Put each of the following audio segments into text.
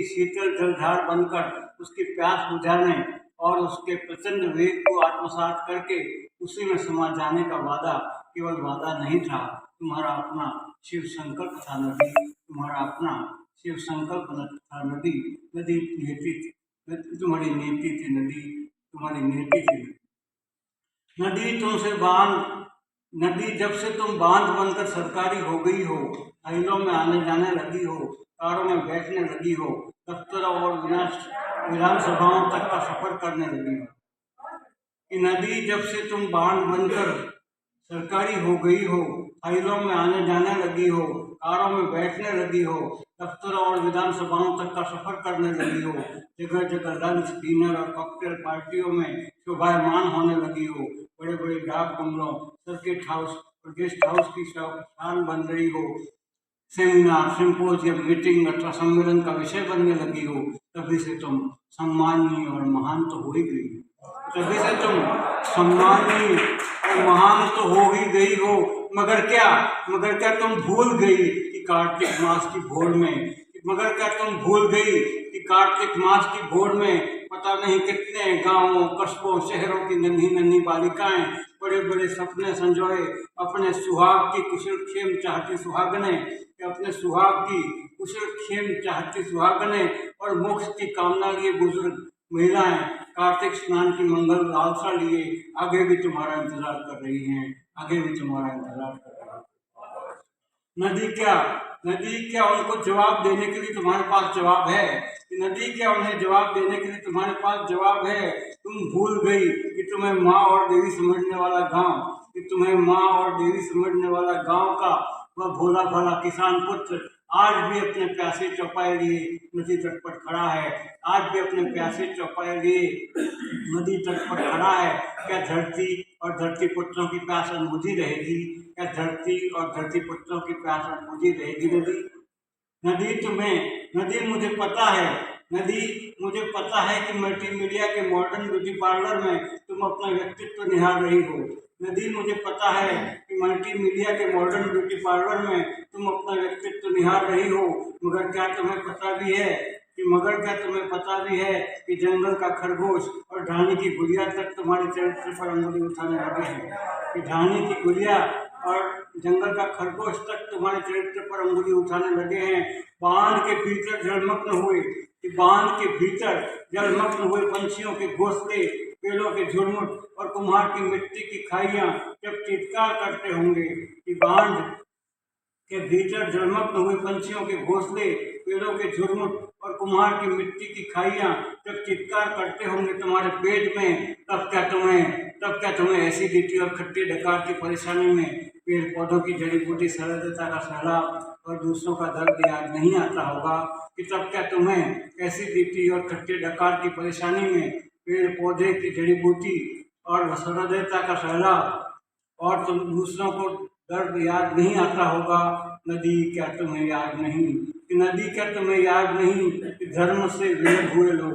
शीतल जलधार बनकर उसकी प्यास बुझाने और उसके प्रचंड वेग को आत्मसात करके उसी में समा जाने का वादा केवल वादा नहीं था, तुम्हारा अपना शिव संकल्प था नदी, तुम्हारा अपना शिव संकल्प था नदी। नदी नियति तुम्हारी नियति थी नदी, तुम्हारी नियति थी नदी। नदी जब से तुम बांध बनकर सरकारी हो गई हो, फाइलों में आने जाने लगी हो, कारों में बैठने लगी हो, दफ्तरों और विधानसभाओं तक का सफर करने लगी हो। कि नदी जब से तुम बांध बनकर सरकारी हो गई हो, फाइलों में आने जाने लगी हो, कारों में बैठने लगी हो, दफ्तरों और विधानसभाओं तक का सफर करने लगी हो, जगह जगह लंच डिनर और कॉकटेल पार्टियों में शोभायमान होने लगी हो, बड़े बड़े डाक बंगलों, सर्किट हाउस और गेस्ट हाउस की शान बन रही हो, सेमिनार सिंपोजियम मीटिंग अथवा सम्मेलन का विषय बनने लगी हो, तभी से तुम सम्माननीय और महान तो हो ही गई। तभी से तुम सम्माननीय और महान तो हो ही गई हो, मगर क्या तुम भूल गई कि कार्तिक मास की भोर में, मगर क्या तुम भूल गई कि कार्तिक मास की भोर में पता नहीं कितने गांवों, कस्बों, शहरों की नन्ही नन्ही बालिकाएं बड़े बड़े सपने संजोए अपने सुहाग की कुशल खेम चाहती सुहागने, अपने सुहाग की कुशल खेम चाहती सुहागने और मोक्ष की कामना लिए बुजुर्ग महिलाएं कार्तिक स्नान की मंगल लालसा लिए आगे भी तुम्हारा इंतजार कर रही हैं, आगे भी तुम्हारा इंतजार कर रही है। नदी क्या उनको जवाब देने के लिए तुम्हारे पास जवाब है? नदी क्या उन्हें जवाब देने के लिए तुम्हारे पास जवाब है? तुम भूल गई कि तुम्हें माँ और देवी समझने वाला गांव, कि तुम्हें माँ और देवी समझने वाला गांव का वह भोला भाला किसान पुत्र आज भी अपने प्यासे चौपाए लिए नदी तट पर खड़ा है, आज भी अपने प्यासे चौपाए लिए नदी तट पर खड़ा है। क्या धरती और धरती पुत्रों की प्यास अनबुझी रहेगी? क्या धरती और धरती पुत्रों की प्यास अनबुझी रहेगी? नदी मुझे पता है कि मल्टीमीडिया के मॉडर्न ब्यूटी पार्लर में तुम अपना व्यक्तित्व निहार रही हो। नदी मुझे पता है कि मल्टीमीडिया के मॉडर्न ब्यूटी पार्लर में तुम अपना व्यक्तित्व निहार रही हो, मगर क्या तुम्हें पता भी है कि जंगल का खरगोश और ढानी की गुड़िया तक तुम्हारे चरित्र पर अंगुली उठाने लगे हैं, कि ढानी की गुड़िया और जंगल का खरगोश तक तुम्हारे चरित्र पर अंगुली उठाने लगे हैं। बांध के भीतर जलमग्न हुए पंछियों के घोंसले, पेड़ों के झुरमुट और कुम्हार की मिट्टी की खाइयां जब चित्कार करते होंगे, कि बांध के भीतर जलमग्न हुए पंछियों के घोंसले, पेड़ों के झुरमुट और कुम्हार की मिट्टी की खाइयां जब चित्कार करते होंगे तुम्हारे पेट में, तब क्या तुम्हें एसिडिटी और खट्टे डकार की परेशानी में पेड़ पौधों की जड़ी बूटी सरलता का सैलाब और दूसरों का दर्द याद नहीं आता होगा? कि तब क्या तुम्हें एसिडिटी और खट्टे डकार की परेशानी में पेड़ पौधे की जड़ी बूटी और सरलता का सैलाब और तुम दूसरों को दर्द याद नहीं आता होगा? नदी क्या तुम्हें याद नहीं कि धर्म से विलग हुए लोग?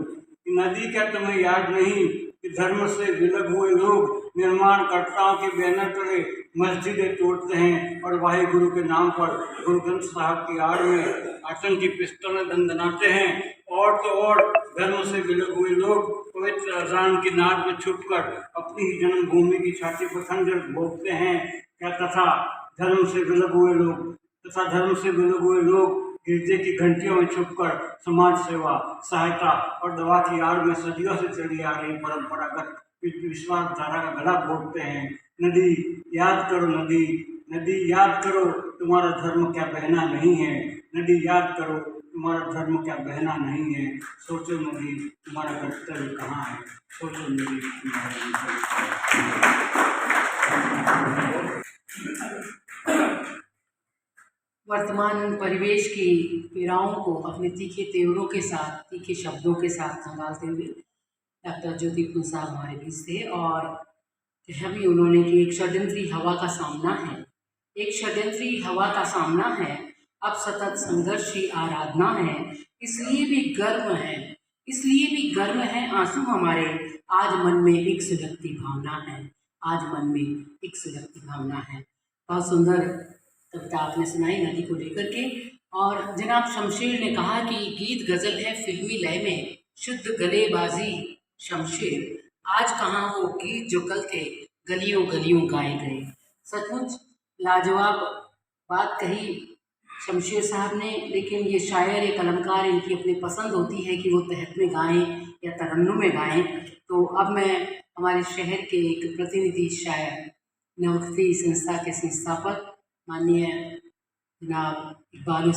नदी क्या तुम्हें याद नहीं कि धर्म से विलग हुए लोग निर्माणकर्ताओं के बैनर तले मस्जिदें तोड़ते हैं और वाहे गुरु के नाम पर गुरु ग्रंथ साहब की आड़ में आतंकी पिस्तौलें दंदनाते हैं, और तो और धर्म से विलग हुए लोग पवित्र अजान की नाद में छुपकर अपनी ही जन्मभूमि की छाती पर खंजर भोंकते हैं। क्या तथा धर्म से विलग हुए लोग गिरजे की घंटियों में छुपकर समाज सेवा, सहायता और दवा की आड़ में सदियों से चली आ रही परंपरागत विश्वास धारा का गला घोंटते हैं। नदी याद करो तुम्हारा धर्म क्या बहना नहीं है। नदी याद करो तुम्हारा धर्म क्या बहना नहीं है। सोचो नदी तुम्हारा कर्तव्य कहाँ है, सोचो नदी वर्तमान परिवेश की पीड़ाओं को अपने तीखे तेवरों के साथ, तीखे शब्दों के साथ संभालते हुए डॉक्टर ज्योति कुल साहब हमारे बीच थे, और कहा भी उन्होंने कि एक षड्यंत्री हवा का सामना है, अब सतत संघर्ष की आराधना है, इसलिए भी गर्म है आंसू हमारे, आज मन में एक सुलगती भावना है। बहुत सुंदर कविता आपने सुनाई नदी को लेकर के, और जनाब शमशेर ने कहा कि गीत गज़ल है फिल्मी लय में, शुद्ध गलेबाजी शमशेर, आज कहाँ वो गीत जो कल थे गलियों गलियों गाए गए। सचमुच लाजवाब बात कही शमशेर साहब ने, लेकिन ये शायर ये कलमकार इनकी अपनी पसंद होती है कि वो तहत में गाएं या तरन्नुम में गाएं। तो अब मैं हमारे शहर के एक प्रतिनिधि शायर, नवख्ती संस्था के संस्थापक माननीय जनाब इकबाल